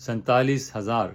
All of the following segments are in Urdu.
47,000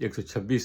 126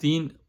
3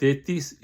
33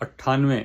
98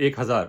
1000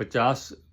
50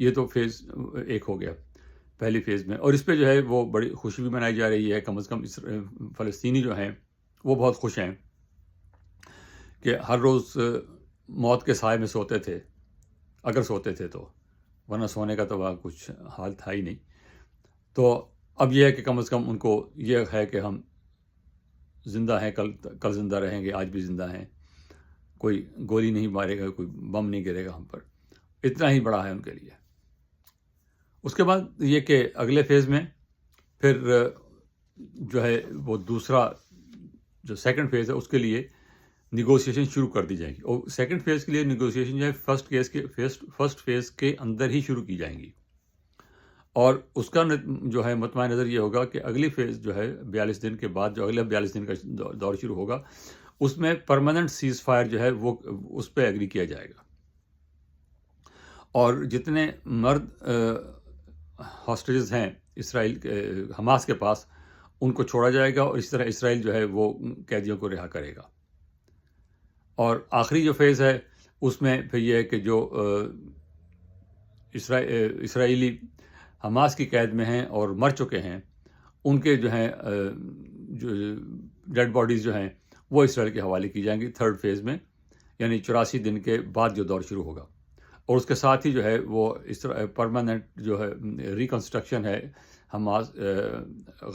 یہ تو فیز ایک ہو گیا پہلی فیز میں، اور اس پہ جو ہے وہ بڑی خوشی بھی منائی جا رہی ہے. کم از کم فلسطینی جو ہیں وہ بہت خوش ہیں کہ ہر روز موت کے سائے میں سوتے تھے، اگر سوتے تھے تو، ورنہ سونے کا تو وہاں کچھ حال تھا ہی نہیں. تو اب یہ ہے کہ کم از کم ان کو یہ ہے کہ ہم زندہ ہیں، کل زندہ رہیں گے، آج بھی زندہ ہیں، کوئی گولی نہیں مارے گا، کوئی بم نہیں گرے گا ہم پر. اتنا ہی بڑا ہے ان کے لیے. اس کے بعد یہ کہ اگلے فیز میں پھر جو ہے وہ دوسرا جو سیکنڈ فیز ہے اس کے لیے نیگوسیشن شروع کر دی جائیں گی. اور سیکنڈ فیز کے لیے نیگوسیشن جو ہے فرسٹ فیز کے اندر ہی شروع کی جائیں گی. اور اس کا جو ہے مطمع نظر یہ ہوگا کہ اگلی فیز جو ہے 42 دن کے بعد جو اگلے 42 دن کا دور شروع ہوگا اس میں پرماننٹ سیز فائر جو ہے وہ اس پہ ایگری کیا جائے گا. اور جتنے مرد ہاسٹیجز ہیں اسرائیل حماس کے پاس ان کو چھوڑا جائے گا، اور اس طرح اسرائیل جو ہے وہ قیدیوں کو رہا کرے گا. اور آخری جو فیز ہے اس میں پھر یہ ہے کہ جو اسرائیلی حماس کی قید میں ہیں اور مر چکے ہیں ان کے جو ہیں جو ڈیڈ باڈیز جو ہیں وہ اسرائیل کے حوالے کی جائیں گی تھرڈ فیز میں، یعنی 84 دن کے بعد جو دور شروع ہوگا. اور اس کے ساتھ ہی جو ہے وہ اس طرح پرماننٹ جو ہے ریکنسٹرکشن ہے حماس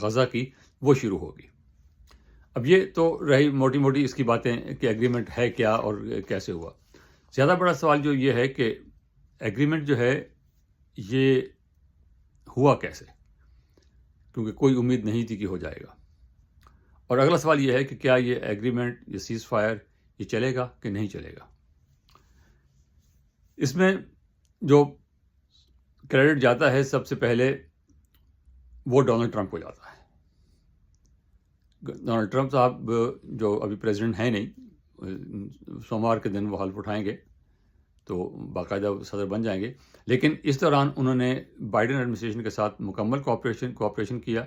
غزہ کی وہ شروع ہوگی. اب یہ تو رہی موٹی موٹی اس کی باتیں کہ ایگریمنٹ ہے کیا اور کیسے ہوا. زیادہ بڑا سوال جو یہ ہے کہ ایگریمنٹ جو ہے یہ ہوا کیسے، کیونکہ کوئی امید نہیں تھی کہ ہو جائے گا. اور اگلا سوال یہ ہے کہ کیا یہ ایگریمنٹ، یہ سیز فائر یہ چلے گا کہ نہیں چلے گا. اس میں جو کریڈٹ جاتا ہے سب سے پہلے وہ ڈونلڈ ٹرمپ کو جاتا ہے. ڈونلڈ ٹرمپ صاحب جو ابھی پریزیڈنٹ ہیں نہیں، سوموار کے دن وہ حلف اٹھائیں گے تو باقاعدہ صدر بن جائیں گے. لیکن اس دوران انہوں نے بائیڈن ایڈمنسٹریشن کے ساتھ مکمل کوآپریشن کیا.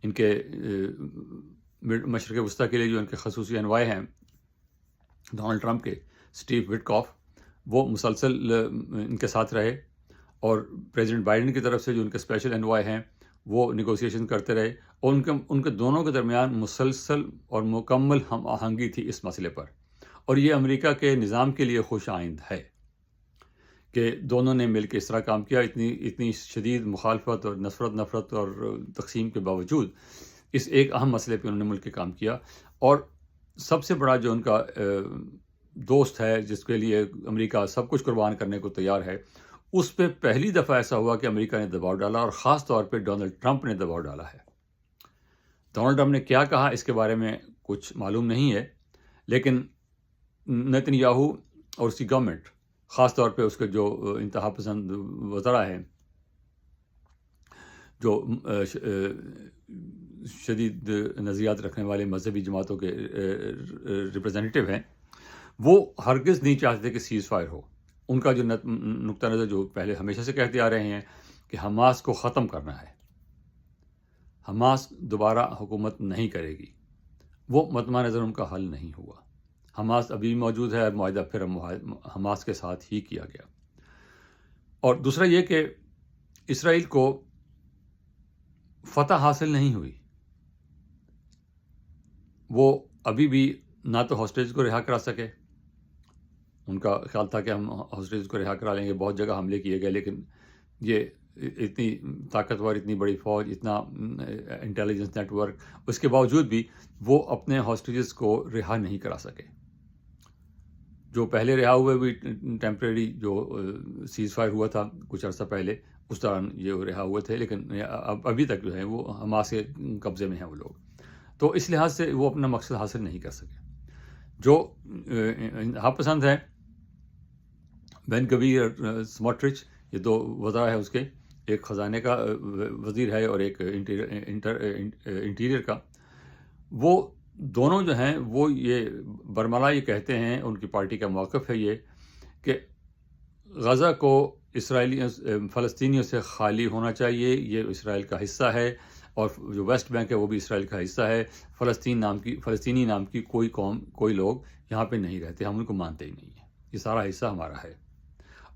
ان کے مشرق وسطیٰ کے لیے جو ان کے خصوصی انوائے ہیں ڈونلڈ ٹرمپ کے، اسٹیو وٹکاف، وہ مسلسل ان کے ساتھ رہے. اور پریزیڈنٹ بائیڈن کی طرف سے جو ان کے اسپیشل انوائے ہیں وہ نیگوسیشن کرتے رہے. اور ان کے دونوں کے درمیان مسلسل اور مکمل ہم آہنگی تھی اس مسئلے پر. اور یہ امریکہ کے نظام کے لیے خوش آئند ہے کہ دونوں نے مل کے اس طرح کام کیا. اتنی شدید مخالفت اور نفرت اور تقسیم کے باوجود اس ایک اہم مسئلے پہ انہوں نے مل کے کام کیا. اور سب سے بڑا جو ان کا دوست ہے جس کے لیے امریکہ سب کچھ قربان کرنے کو تیار ہے، اس پہ پہلی دفعہ ایسا ہوا کہ امریکہ نے دباؤ ڈالا، اور خاص طور پہ ڈونلڈ ٹرمپ نے دباؤ ڈالا ہے. ڈونلڈ ٹرمپ نے کیا کہا اس کے بارے میں کچھ معلوم نہیں ہے، لیکن نیتن یاہو اور اس کی گورنمنٹ، خاص طور پہ اس کے جو انتہا پسند وزراء ہیں، جو شدید نظریات رکھنے والے مذہبی جماعتوں کے ریپرزینٹیو ہیں، وہ ہرگز نہیں چاہتے کہ سیز فائر ہو. ان کا جو نقطہ نظر جو پہلے ہمیشہ سے کہتے آ رہے ہیں کہ حماس کو ختم کرنا ہے، حماس دوبارہ حکومت نہیں کرے گی، وہ مطمع نظر ان کا حل نہیں ہوا. حماس ابھی موجود ہے، معاہدہ پھر حماس کے ساتھ ہی کیا گیا. اور دوسرا یہ کہ اسرائیل کو فتح حاصل نہیں ہوئی. وہ ابھی بھی نہ تو ہاسٹیج کو رہا کرا سکے. ان کا خیال تھا کہ ہم ہاسٹیج کو رہا کرا لیں گے. بہت جگہ حملے کیے گئے، لیکن یہ اتنی طاقتور، اتنی بڑی فوج، اتنا انٹیلیجنس نیٹ ورک، اس کے باوجود بھی وہ اپنے ہاسٹیجز کو رہا نہیں کرا سکے. جو پہلے رہا ہوئے بھی ٹیمپریری جو سیز فائر ہوا تھا کچھ عرصہ پہلے، اس دوران یہ رہا ہوئے تھے، لیکن ابھی تک جو ہے وہ حماس کے قبضے میں ہیں وہ لوگ. تو اس لحاظ سے وہ اپنا مقصد حاصل نہیں کر سکے. جو انتہا پسند ہے، بین گویر اور سموٹرچ، یہ دو وزراء ہیں اس کے، ایک خزانے کا وزیر ہے اور ایک انٹیریئر کا، وہ دونوں جو ہیں وہ یہ برملا یہ کہتے ہیں، ان کی پارٹی کا موقف ہے یہ کہ غزہ کو فلسطینیوں سے خالی ہونا چاہیے، یہ اسرائیل کا حصہ ہے، اور جو ویسٹ بینک ہے وہ بھی اسرائیل کا حصہ ہے. فلسطینی نام کی کوئی قوم، کوئی لوگ یہاں پہ نہیں رہتے، ہم ان کو مانتے ہی نہیں ہیں، یہ سارا حصہ ہمارا ہے.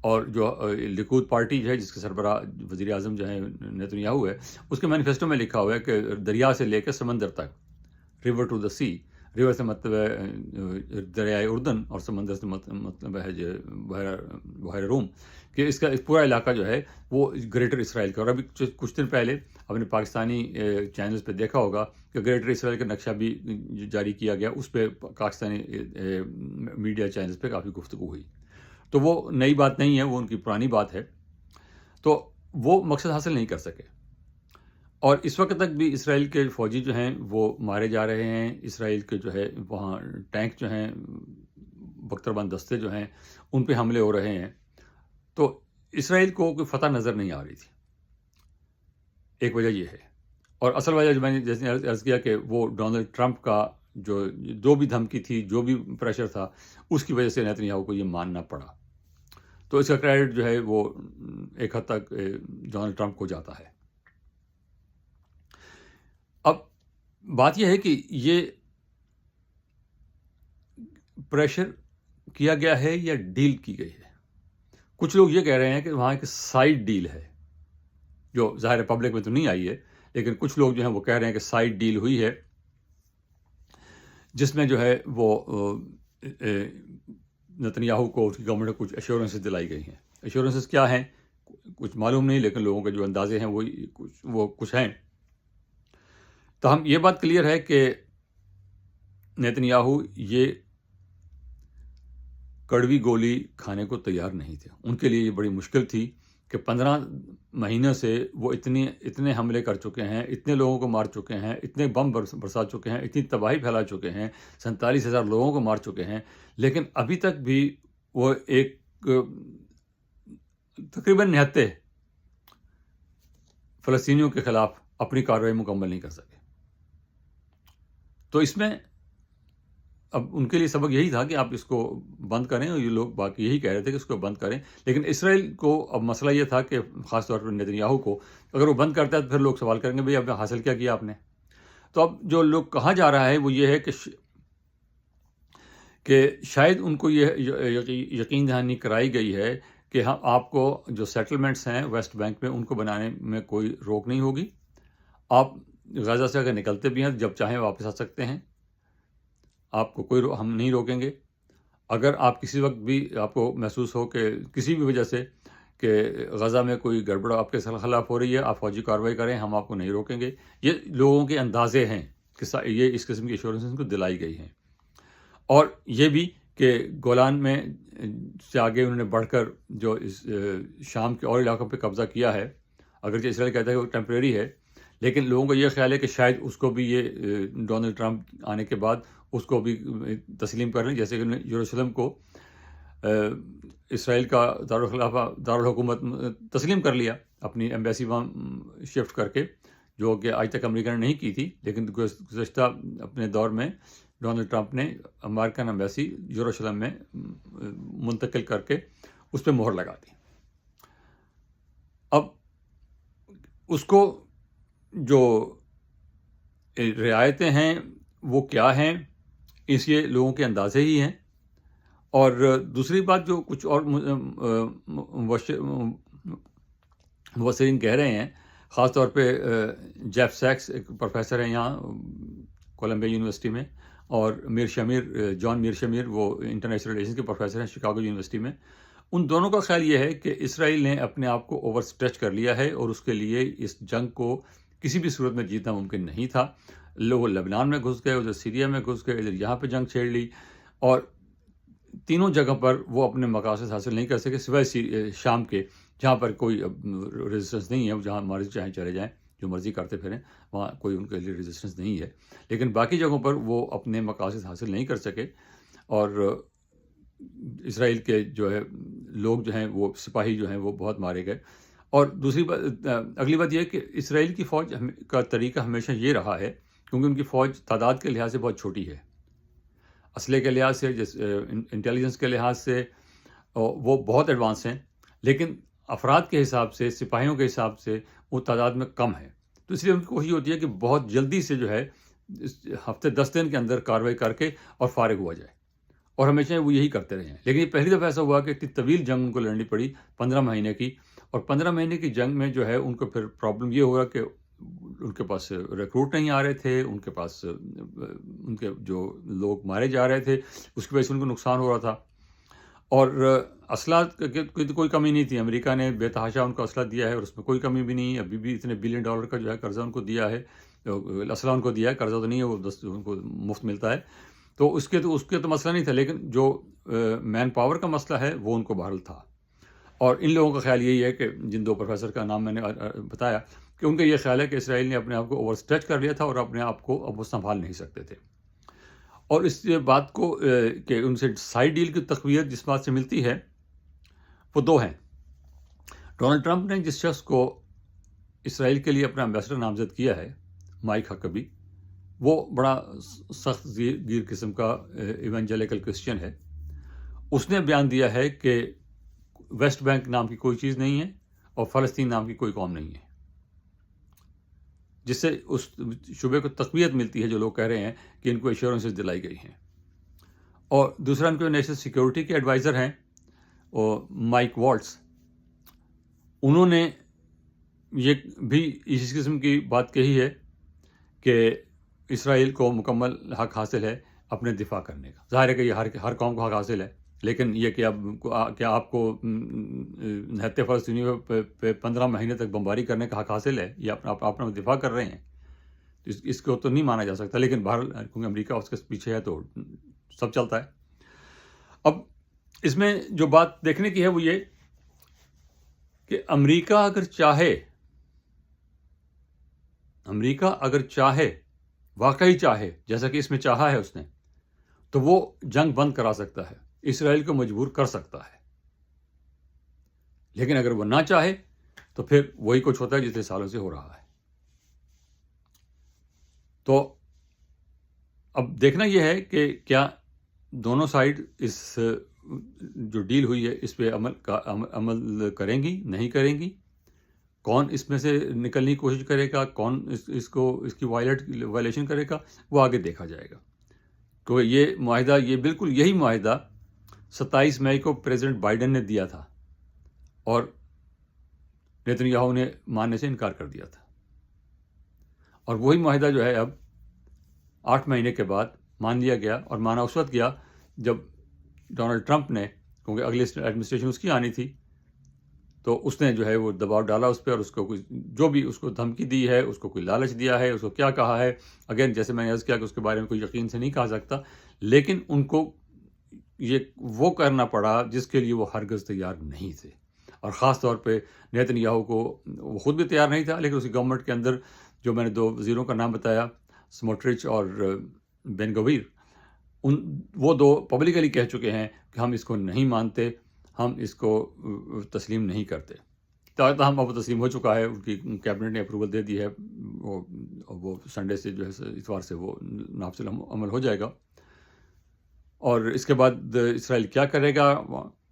اور جو لکود پارٹی جو ہے جس کے سربراہ وزیر اعظم جو ہے نیتن یاہو ہے، اس کے مینیفیسٹو میں لکھا ہوا ہے کہ دریا سے لے کے سمندر تک، river to the sea, river سے مطلب ہے دریائے اردن، اور سمندر سے مطلب ہے جو بحیرہ روم، کہ اس کا پورا علاقہ جو ہے وہ گریٹر اسرائیل کا. اور ابھی کچھ دن پہلے آپ نے پاکستانی چینلز پہ دیکھا ہوگا کہ گریٹر اسرائیل کا نقشہ بھی جاری کیا گیا، اس پہ پاکستانی میڈیا چینلز پہ کافی گفتگو ہوئی. تو وہ نئی بات نہیں ہے، وہ ان کی پرانی بات ہے. تو وہ مقصد حاصل نہیں کر سکے، اور اس وقت تک بھی اسرائیل کے فوجی جو ہیں وہ مارے جا رہے ہیں. اسرائیل کے جو ہے وہاں ٹینک جو ہیں، بختربند دستے جو ہیں، ان پہ حملے ہو رہے ہیں. تو اسرائیل کو کوئی فتح نظر نہیں آ رہی تھی. ایک وجہ یہ ہے، اور اصل وجہ جو میں نے جیسے عرض کیا کہ وہ ڈونلڈ ٹرمپ کا جو بھی دھمکی تھی، جو بھی پریشر تھا، اس کی وجہ سے نیتن یاہو کو یہ ماننا پڑا. تو اس کا کریڈٹ جو ہے وہ ایک حد تک ڈونلڈ ٹرمپ کو جاتا ہے. اب بات یہ ہے کہ یہ پریشر کیا گیا ہے یا ڈیل کی گئی ہے. کچھ لوگ یہ کہہ رہے ہیں کہ وہاں ایک سائیڈ ڈیل ہے، جو ظاہر پبلک میں تو نہیں آئی ہے، لیکن کچھ لوگ جو ہیں وہ کہہ رہے ہیں کہ سائیڈ ڈیل ہوئی ہے، جس میں جو ہے وہ نیتن یاہو کو اس کی گورنمنٹ کو کچھ ایشورنسز دلائی گئی ہیں. ایشورنسز کیا ہیں کچھ معلوم نہیں، لیکن لوگوں کے جو اندازے ہیں وہ کچھ ہیں. تاہم یہ بات کلیئر ہے کہ نیتن یاہو یہ کڑوی گولی کھانے کو تیار نہیں تھے. ان کے لیے یہ بڑی مشکل تھی کہ 15 مہینوں سے وہ اتنے حملے کر چکے ہیں، اتنے لوگوں کو مار چکے ہیں، اتنے بم برسا چکے ہیں، اتنی تباہی پھیلا چکے ہیں، 47,000 لوگوں کو مار چکے ہیں، لیکن ابھی تک بھی وہ ایک تقریباً نہتے فلسطینیوں کے خلاف اپنی کارروائی مکمل نہیں کر سکے. تو اس میں اب ان کے لیے سبق یہی تھا کہ آپ اس کو بند کریں، اور یہ لوگ باقی یہی کہہ رہے تھے کہ اس کو بند کریں. لیکن اسرائیل کو اب مسئلہ یہ تھا کہ خاص طور پر نیتن یاہو کو اگر وہ بند کرتا ہے تو پھر لوگ سوال کریں گے بھئی اب حاصل کیا کیا آپ نے. تو اب جو لوگ کہا جا رہا ہے وہ یہ ہے کہ شاید ان کو یہ یقین دہانی کرائی گئی ہے کہ ہم آپ کو جو سیٹلمنٹس ہیں ویسٹ بینک میں ان کو بنانے میں کوئی روک نہیں ہوگی. آپ غزہ سے اگر نکلتے بھی ہیں جب چاہیں واپس آ سکتے ہیں، آپ کو ہم نہیں روکیں گے. اگر آپ کسی وقت بھی آپ کو محسوس ہو کہ کسی بھی وجہ سے کہ غزہ میں کوئی گڑبڑ آپ کے خلاف ہو رہی ہے، آپ فوجی کارروائی کریں، ہم آپ کو نہیں روکیں گے. یہ لوگوں کے اندازے ہیں کہ یہ اس قسم کی ایشورنس کو دلائی گئی ہیں. اور یہ بھی کہ گولان میں سے آگے انہوں نے بڑھ کر جو اس شام کے اور علاقوں پہ قبضہ کیا ہے، اگرچہ اسرائیل کہتا ہے کہ وہ ٹیمپریری ہے، لیکن لوگوں کو یہ خیال ہے کہ شاید اس کو بھی یہ ڈونلڈ ٹرمپ آنے کے بعد اس کو بھی تسلیم کر لیں. جیسے کہ انہوں نے یروشلم کو اسرائیل کا دارالحکومت تسلیم کر لیا، اپنی ایمبیسی وہاں شفٹ کر کے، جو کہ آج تک امریکہ نے نہیں کی تھی. لیکن گزشتہ اپنے دور میں ڈونلڈ ٹرمپ نے امریکن ایمبیسی یروشلم میں منتقل کر کے اس پہ مہر لگا دی. اب اس کو جو رعایتیں ہیں وہ کیا ہیں، اس یہ لوگوں کے اندازے ہی ہیں. اور دوسری بات جو کچھ اور مبصرین کہہ رہے ہیں، خاص طور پہ جیف سیکس ایک پروفیسر ہیں یہاں کولمبیا یونیورسٹی میں، اور جان میر شمیر وہ انٹرنیشنل ریلیشنز کے پروفیسر ہیں شکاگو یونیورسٹی میں. ان دونوں کا خیال یہ ہے کہ اسرائیل نے اپنے آپ کو اوور اسٹریچ کر لیا ہے، اور اس کے لیے اس جنگ کو کسی بھی صورت میں جیتنا ممکن نہیں تھا. لوگ لبنان میں گھس گئے، ادھر سیریا میں گھس گئے، ادھر یہاں پہ جنگ چھیڑ لی، اور تینوں جگہ پر وہ اپنے مقاصد حاصل نہیں کر سکے سوائے شام کے، جہاں پر کوئی ریزسٹنس نہیں ہے، جہاں مرضی چاہیں چلے جائیں، جو مرضی کرتے پھریں، وہاں کوئی ان کے لیے ریزسٹنس نہیں ہے. لیکن باقی جگہوں پر وہ اپنے مقاصد حاصل نہیں کر سکے، اور اسرائیل کے جو ہے لوگ جو ہیں وہ سپاہی جو ہیں وہ بہت مارے گئے. اور دوسری بات، اگلی بات یہ ہے کہ اسرائیل کی فوج کا طریقہ ہمیشہ یہ رہا ہے، کیونکہ ان کی فوج تعداد کے لحاظ سے بہت چھوٹی ہے، اسلحے کے لحاظ سے، انٹیلیجنس کے لحاظ سے وہ بہت ایڈوانس ہیں، لیکن افراد کے حساب سے، سپاہیوں کے حساب سے وہ تعداد میں کم ہے. تو اس لیے ان کی کوشش ہوتی ہے کہ بہت جلدی سے جو ہے ہفتے 10 دن کے اندر کارروائی کر کے اور فارغ ہوا جائے. اور ہمیشہ وہ یہی کرتے رہے ہیں. لیکن یہ پہلی دفعہ ایسا ہوا کہ اتنی طویل جنگ ان کو لڑنی پڑی 15 مہینے کی. اور 15 مہینے کی جنگ میں جو ہے ان کو پھر پرابلم یہ ہوا کہ ان کے پاس ریکروٹ نہیں آ رہے تھے، ان کے پاس ان کے جو لوگ مارے جا رہے تھے، اس کی وجہ سے ان کو نقصان ہو رہا تھا. اور اسلحہ کی کوئی کمی نہیں تھی. امریکہ نے بے تحاشا ان کو اسلحہ دیا ہے اور اس میں کوئی کمی بھی نہیں ہے. ابھی بھی اتنے $1 بلین کا جو ہے قرضہ ان کو دیا ہے، اسلحہ ان کو دیا ہے، قرضہ تو نہیں ہے، وہ ان کو مفت ملتا ہے. تو اس کے تو مسئلہ نہیں تھا، لیکن جو مین پاور کا مسئلہ ہے وہ ان کو بہرحال تھا. اور ان لوگوں کا خیال یہی ہے کہ جن 2 پروفیسر کا نام میں نے بتایا، کہ ان کا یہ خیال ہے کہ اسرائیل نے اپنے آپ کو اوور اسٹریچ کر لیا تھا اور اپنے آپ کو اب وہ سنبھال نہیں سکتے تھے. اور اس بات کو کہ ان سے سائیڈ ڈیل کی تقویت جس بات سے ملتی ہے وہ 2 ہیں. ڈونلڈ ٹرمپ نے جس شخص کو اسرائیل کے لیے اپنا ایمبیسڈر نامزد کیا ہے، مائک ہکبی، وہ بڑا سخت گیر قسم کا ایونجیلیکل کرسچین ہے. اس نے بیان دیا ہے کہ ویسٹ بینک نام کی کوئی چیز نہیں ہے اور فلسطین نام کی کوئی قوم نہیں ہے، جس سے اس شبے کو تقویت ملتی ہے جو لوگ کہہ رہے ہیں کہ ان کو ایشورنسز دلائی گئی ہیں. اور دوسرا ان کے نیشنل سیکیورٹی کے ایڈوائزر ہیں اور مائک والٹس، انہوں نے یہ بھی اس قسم کی بات کہی ہے کہ اسرائیل کو مکمل حق حاصل ہے اپنے دفاع کرنے کا. ظاہر ہے کہ یہ ہر قوم کو حق حاصل ہے، لیکن یہ کہ اب کیا آپ کو نہتے فلسطینیوں پہ 15 مہینے تک بمباری کرنے کا حق حاصل ہے، یہ اپنا دفاع کر رہے ہیں، اس کو تو نہیں مانا جا سکتا. لیکن بہرحال کیونکہ امریکہ اس کے پیچھے ہے تو سب چلتا ہے. اب اس میں جو بات دیکھنے کی ہے وہ یہ کہ امریکہ اگر چاہے واقعی چاہے، جیسا کہ اس میں چاہا ہے اس نے، تو وہ جنگ بند کرا سکتا ہے، اسرائیل کو مجبور کر سکتا ہے. لیکن اگر وہ نہ چاہے تو پھر وہی کچھ ہوتا ہے جتنے سالوں سے ہو رہا ہے. تو اب دیکھنا یہ ہے کہ کیا دونوں سائیڈ اس جو ڈیل ہوئی ہے اس پہ عمل کریں گی، نہیں کریں گی، کون اس میں سے نکلنے کی کوشش کرے گا، کون اس کی وائلیشن کرے گا، وہ آگے دیکھا جائے گا. کیونکہ یہ معاہدہ، یہ بالکل یہی معاہدہ 27 مئی کو پریزیڈنٹ بائیڈن نے دیا تھا اور نیتن یاہو نے ماننے سے انکار کر دیا تھا. اور وہی معاہدہ جو ہے اب 8 مہینے کے بعد مان لیا گیا، اور مانا اس وقت گیا جب ڈونلڈ ٹرمپ نے، کیونکہ اگلی ایڈمنسٹریشن اس کی آنی تھی، تو اس نے جو ہے وہ دباؤ ڈالا اس پہ، اور اس کو جو بھی اس کو دھمکی دی ہے، اس کو کوئی لالچ دیا ہے، اس کو کیا کہا ہے. اگین جیسے میں نے عرض کیا کہ اس کے بارے میں کوئی یقین سے نہیں کہا سکتا، لیکن ان کو یہ وہ کرنا پڑا جس کے لیے وہ ہرگز تیار نہیں تھے. اور خاص طور پہ نیتن یاہو کو، وہ خود بھی تیار نہیں تھا، لیکن اس کی گورنمنٹ کے اندر جو میں نے 2 وزیروں کا نام بتایا، سموٹرچ اور بین گویر، وہ 2 پبلکلی کہہ چکے ہیں کہ ہم اس کو نہیں مانتے، ہم اس کو تسلیم نہیں کرتے. تاہم اب وہ تسلیم ہو چکا ہے، ان کی کیبنٹ نے اپروول دے دی ہے، وہ سنڈے سے جو ہے اتوار سے وہ نافذ عمل ہو جائے گا. اور اس کے بعد اسرائیل کیا کرے گا،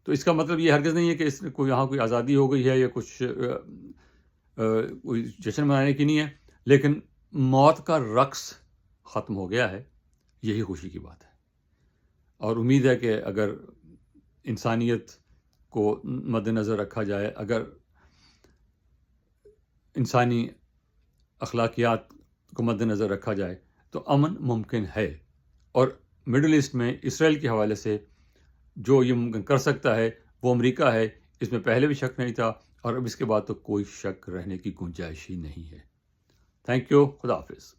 تو اس کا مطلب یہ ہرگز نہیں ہے کہ اس کو یہاں کوئی آزادی ہو گئی ہے یا کچھ کوئی جشن منانے کی نہیں ہے، لیکن موت کا رقص ختم ہو گیا ہے، یہی خوشی کی بات ہے. اور امید ہے کہ اگر انسانیت کو مد نظر رکھا جائے، اگر انسانی اخلاقیات کو مد نظر رکھا جائے تو امن ممکن ہے. اور مڈل ایسٹ میں اسرائیل کے حوالے سے جو یہ ممکن کر سکتا ہے وہ امریکہ ہے. اس میں پہلے بھی شک نہیں تھا اور اب اس کے بعد تو کوئی شک رہنے کی گنجائش ہی نہیں ہے. Thank you. خدا حافظ.